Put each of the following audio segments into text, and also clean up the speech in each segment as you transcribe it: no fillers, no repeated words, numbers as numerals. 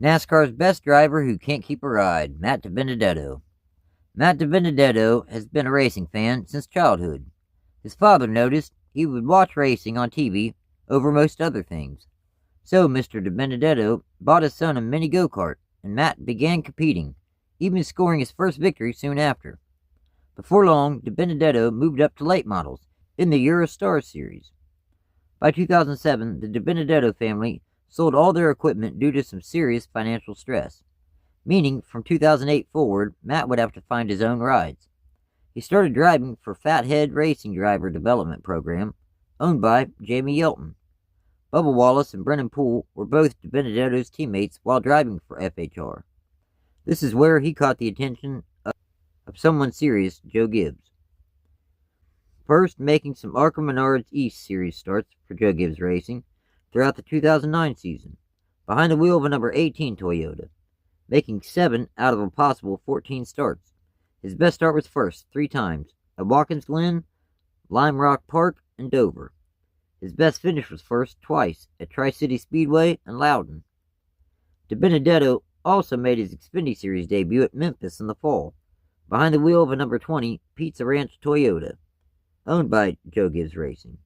NASCAR's best driver who can't keep a ride, Matt Dibenedetto. Matt Dibenedetto has been a racing fan since childhood. His father noticed he would watch racing on TV over most other things. So Mr. Dibenedetto bought his son a mini go-kart, and Matt began competing, even scoring his first victory soon after. Before long, Dibenedetto moved up to late models in the Eurostars series. By 2007, the Dibenedetto family sold all their equipment due to some serious financial stress, meaning from 2008 forward, Matt would have to find his own rides. He started driving for Fathead Racing Driver Development Program, owned by Jamie Yelton. Bubba Wallace and Brennan Poole were both Dibenedetto's teammates while driving for FHR. This is where he caught the attention of someone serious, Joe Gibbs. First, making some ARCA Menards East Series starts for Joe Gibbs Racing throughout the 2009 season, behind the wheel of a number 18 Toyota, making 7 out of a possible 14 starts. His best start was first 3 times, at Watkins Glen, Lime Rock Park, and Dover. His best finish was first twice, at Tri-City Speedway and Loudon. Dibenedetto also made his Xfinity Series debut at Memphis in the fall, behind the wheel of a number 20 Pizza Ranch Toyota, owned by Joe Gibbs Racing,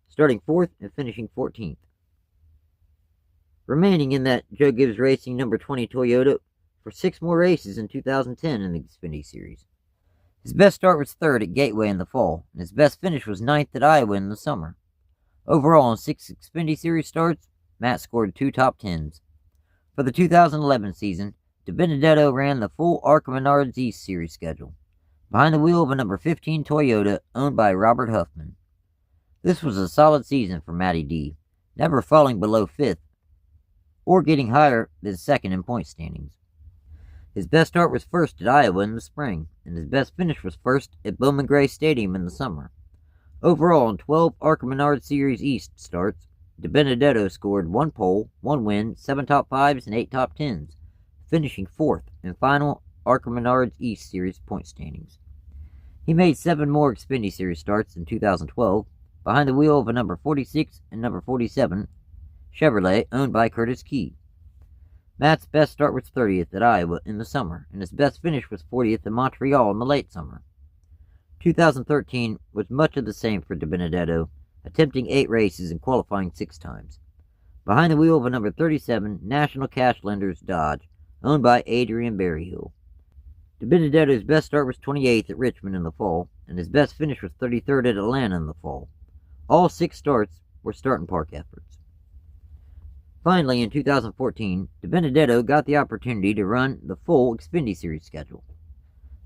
starting 4th and finishing 14th. Remaining in that Joe Gibbs Racing number 20 Toyota for 6 more races in 2010 in the Xfinity Series. His best start was 3rd at Gateway in the fall, and his best finish was 9th at Iowa in the summer. Overall, in 6 Xfinity Series starts, Matt scored 2 top 10s. For the 2011 season, Dibenedetto ran the full ARCA Menards East Series schedule, behind the wheel of a number 15 Toyota owned by Robert Huffman. This was a solid season for Matty D, never falling below 5th, or getting higher than 2nd in point standings. His best start was 1st at Iowa in the spring, and his best finish was 1st at Bowman Gray Stadium in the summer. Overall, in 12 ARCA Menards Series East starts, Dibenedetto scored 1 pole, 1 win, 7 top 5s, and 8 top 10s, finishing 4th in final ARCA Menards East Series point standings. He made 7 more Xfinity Series starts in 2012, behind the wheel of a number 46 and number 47 Chevrolet owned by Curtis Key. Matt's best start was 30th at Iowa in the summer, and his best finish was 40th in Montreal in the late summer. 2013 was much of the same for Dibenedetto, attempting 8 races and qualifying 6 times, behind the wheel of a number 37 National Cash Lenders Dodge, owned by Adrian Berryhill. Dibenedetto's best start was 28th at Richmond in the fall, and his best finish was 33rd at Atlanta in the fall. All 6 starts were start-and-park efforts. Finally, in 2014, Dibenedetto got the opportunity to run the full Xfinity Series schedule,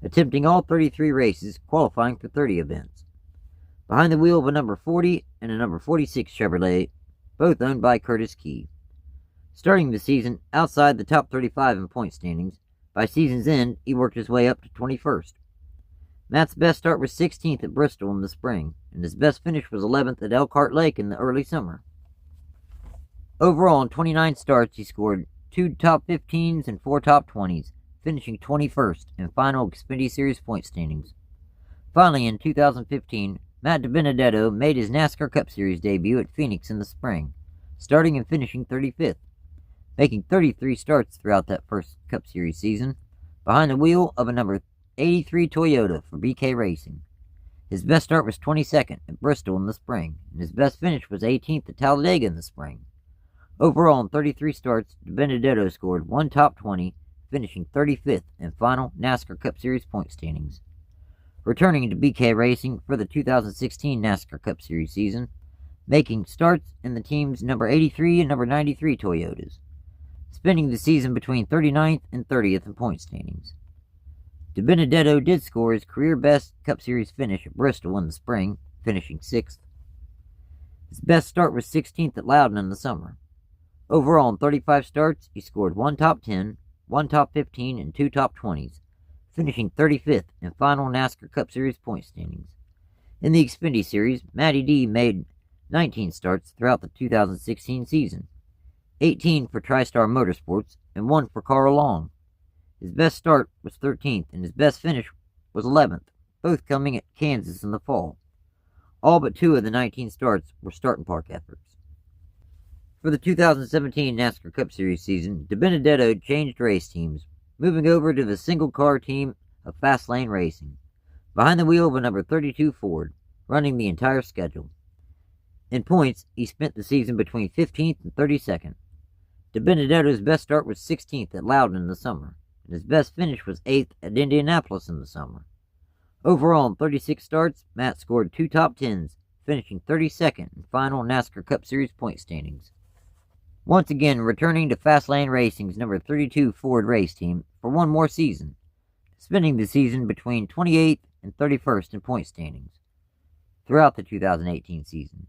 attempting all 33 races, qualifying for 30 events, behind the wheel of a number 40 and a number 46 Chevrolet, both owned by Curtis Key. Starting the season outside the top 35 in point standings, by season's end, he worked his way up to 21st. Matt's best start was 16th at Bristol in the spring, and his best finish was 11th at Elkhart Lake in the early summer. Overall, in 29 starts, he scored 2 top 15s and 4 top 20s, finishing 21st in final Xfinity Series point standings. Finally, in 2015, Matt Dibenedetto made his NASCAR Cup Series debut at Phoenix in the spring, starting and finishing 35th, making 33 starts throughout that first Cup Series season, behind the wheel of a number 83 Toyota for BK Racing. His best start was 22nd at Bristol in the spring, and his best finish was 18th at Talladega in the spring. Overall, in 33 starts, Dibenedetto scored 1 top 20, finishing 35th in final NASCAR Cup Series point standings. Returning to BK Racing for the 2016 NASCAR Cup Series season, making starts in the team's number 83 and number 93 Toyotas, spending the season between 39th and 30th in point standings. Dibenedetto did score his career-best Cup Series finish at Bristol in the spring, finishing 6th. His best start was 16th at Loudon in the summer. Overall, in 35 starts, he scored 1 top 10, 1 top 15, and 2 top 20s, finishing 35th in final NASCAR Cup Series point standings. In the Xfinity Series, Matty D made 19 starts throughout the 2016 season, 18 for TriStar Motorsports, and 1 for Carl Long. His best start was 13th, and his best finish was 11th, both coming at Kansas in the fall. All but 2 of the 19 starts were start-and-park efforts. For the 2017 NASCAR Cup Series season, Dibenedetto changed race teams, moving over to the single-car team of Fas-Lane Racing, behind the wheel of a number 32 Ford, running the entire schedule. In points, he spent the season between 15th and 32nd. Dibenedetto's best start was 16th at Loudon in the summer, and his best finish was 8th at Indianapolis in the summer. Overall, in 36 starts, Matt scored 2 top 10s, finishing 32nd in final NASCAR Cup Series point standings. Once again, returning to Fas-Lane Racing's number 32 Ford race team for one more season, spending the season between 28th and 31st in point standings throughout the 2018 season.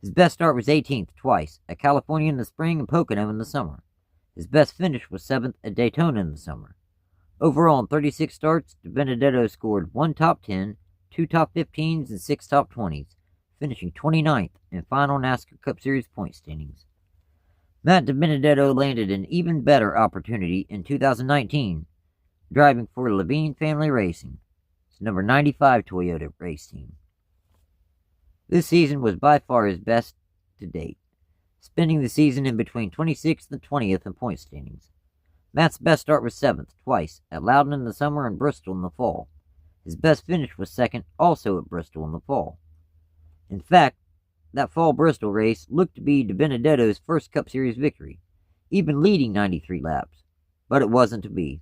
His best start was 18th twice, at California in the spring and Pocono in the summer. His best finish was 7th at Daytona in the summer. Overall, in 36 starts, Dibenedetto scored 1 top 10, 2 top 15s, and 6 top 20s, finishing 29th in final NASCAR Cup Series point standings. Matt Dibenedetto landed an even better opportunity in 2019, driving for Leavine Family Racing, his number 95 Toyota race team. This season was by far his best to date, spending the season in between 26th and 20th in point standings. Matt's best start was 7th twice, at Loudon in the summer and Bristol in the fall. His best finish was 2nd, also at Bristol in the fall. In fact, that fall Bristol race looked to be Dibenedetto's first Cup Series victory, even leading 93 laps, but it wasn't to be.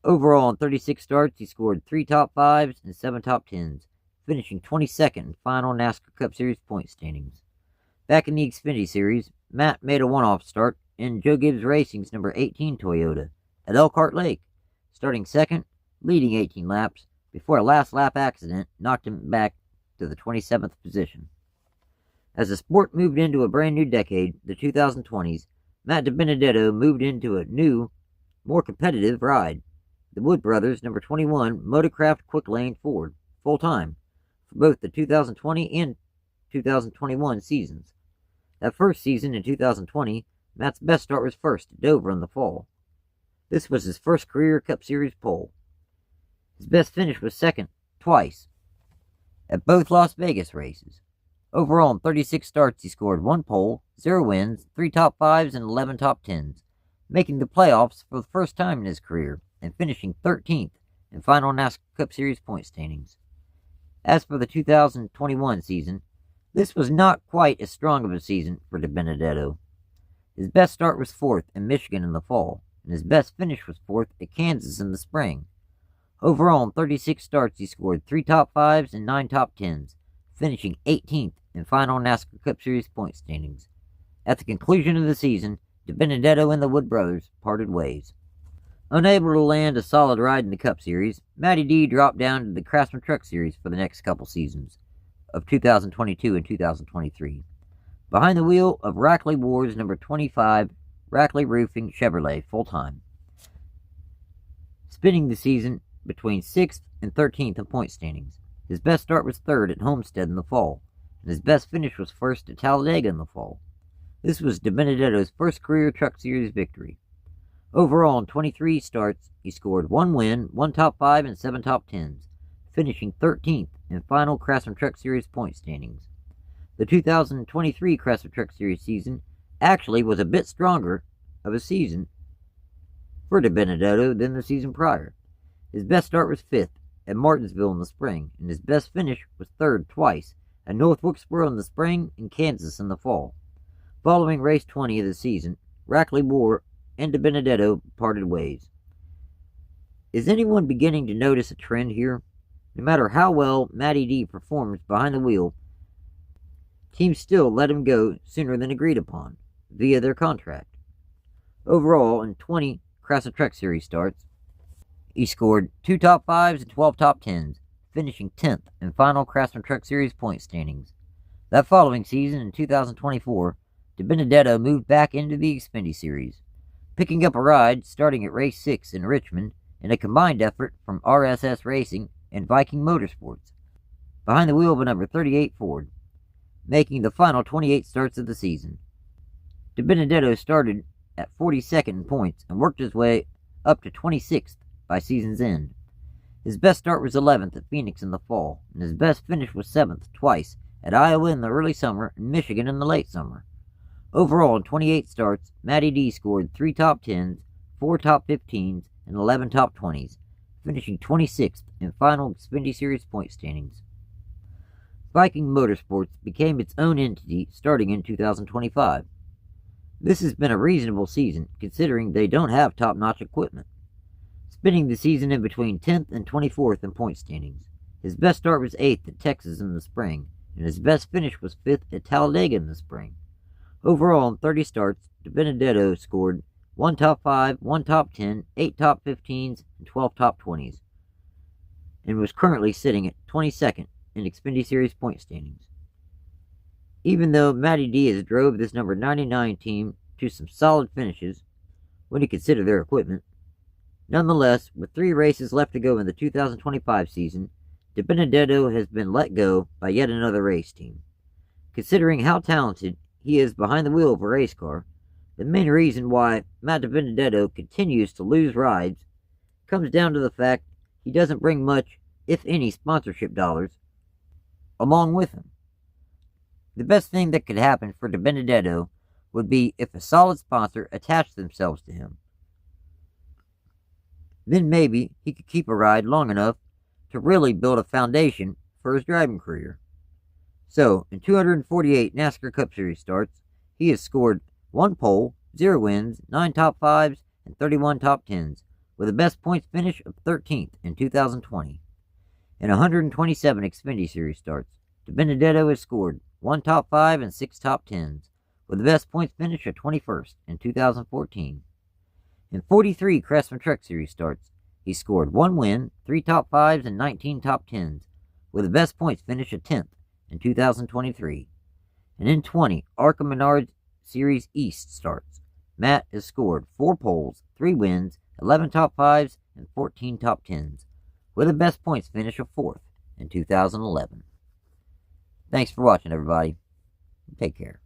Overall, in 36 starts, he scored 3 top 5s and 7 top 10s, finishing 22nd in final NASCAR Cup Series point standings. Back in the Xfinity Series, Matt made a one-off start in Joe Gibbs Racing's number 18 Toyota at Elkhart Lake, starting 2nd, leading 18 laps, before a last-lap accident knocked him back to the 27th position. As the sport moved into a brand new decade, the 2020s, Matt Dibenedetto moved into a new, more competitive ride, the Wood Brothers number 21 Motorcraft Quick Lane Ford, full-time, for both the 2020 and 2021 seasons. That first season in 2020, Matt's best start was 1st at Dover in the fall. This was his first career Cup Series pole. His best finish was 2nd, twice, at both Las Vegas races. Overall, in 36 starts, he scored 1 pole, 0 wins, 3 top 5s, and 11 top 10s, making the playoffs for the first time in his career, and finishing 13th in final NASCAR Cup Series point standings. As for the 2021 season, this was not quite as strong of a season for Dibenedetto. His best start was 4th in Michigan in the fall, and his best finish was 4th at Kansas in the spring. Overall, in 36 starts, he scored 3 top 5s and 9 top 10s, finishing 18th in final NASCAR Cup Series point standings. At the conclusion of the season, Dibenedetto and the Wood Brothers parted ways. Unable to land a solid ride in the Cup Series, Matty D dropped down to the Craftsman Truck Series for the next couple seasons of 2022 and 2023, behind the wheel of Rackley W.A.R's number 25 Rackley Roofing Chevrolet full-time, spending the season between 6th and 13th in point standings. His best start was 3rd at Homestead in the fall, and his best finish was 1st at Talladega in the fall. This was Dibenedetto's first career Truck Series victory. Overall, in 23 starts, he scored 1 win, 1 top 5, and 7 top 10s, finishing 13th in final Craftsman Truck Series point standings. The 2023 Craftsman Truck Series season actually was a bit stronger of a season for Dibenedetto than the season prior. His best start was 5th at Martinsville in the spring, and his best finish was 3rd twice at North Wilkesboro in the spring and Kansas in the fall. Following race 20 of the season, Rackley W.A.R and Dibenedetto parted ways. Is anyone beginning to notice a trend here? No matter how well Matty D performs behind the wheel, teams still let him go sooner than agreed upon, via their contract. Overall, in 20 Craftsman Truck Series starts, he scored 2 top 5s and 12 top 10s, finishing 10th in final Craftsman Truck Series point standings. That following season, in 2024, Dibenedetto moved back into the Xfinity Series, picking up a ride starting at race 6 in Richmond in a combined effort from RSS Racing and Viking Motorsports, behind the wheel of a number 38 Ford, making the final 28 starts of the season. Dibenedetto started at 42nd in points and worked his way up to 26th by season's end. His best start was 11th at Phoenix in the fall, and his best finish was 7th twice at Iowa in the early summer and Michigan in the late summer. Overall, in 28 starts, Matty D scored 3 top 10s, 4 top 15s, and 11 top 20s, finishing 26th in final Xfinity Series point standings. Viking Motorsports became its own entity starting in 2025. This has been a reasonable season, considering they don't have top-notch equipment, spending the season in between 10th and 24th in point standings. His best start was 8th at Texas in the spring, and his best finish was 5th at Talladega in the spring. Overall, in 30 starts, Dibenedetto scored 1 top 5, 1 top 10, 8 top 15s, and 12 top 20s, and was currently sitting at 22nd in Xfinity Series point standings. Even though Matty Diaz drove this number 99 team to some solid finishes when you consider their equipment, nonetheless, with 3 races left to go in the 2025 season, Dibenedetto has been let go by yet another race team. Considering how talented he is behind the wheel of a race car, the main reason why Matt Dibenedetto continues to lose rides comes down to the fact he doesn't bring much, if any, sponsorship dollars along with him. The best thing that could happen for Dibenedetto would be if a solid sponsor attached themselves to him. Then maybe he could keep a ride long enough to really build a foundation for his driving career. So, in 248 NASCAR Cup Series starts, he has scored 1 pole, 0 wins, 9 top 5s, and 31 top 10s, with a best points finish of 13th in 2020. In 127 Xfinity Series starts, Dibenedetto has scored 1 top 5 and 6 top 10s, with the best points finish of 21st in 2014. In 43 Craftsman Truck Series starts, he scored 1 win, 3 top 5s, and 19 top 10s, with the best points finish of 10th in 2023. And in 20 ARCA Menards Series East starts, Matt has scored 4 poles, 3 wins, 11 top 5s, and 14 top 10s, with a best points finish of 4th in 2011. Thanks for watching, everybody. Take care.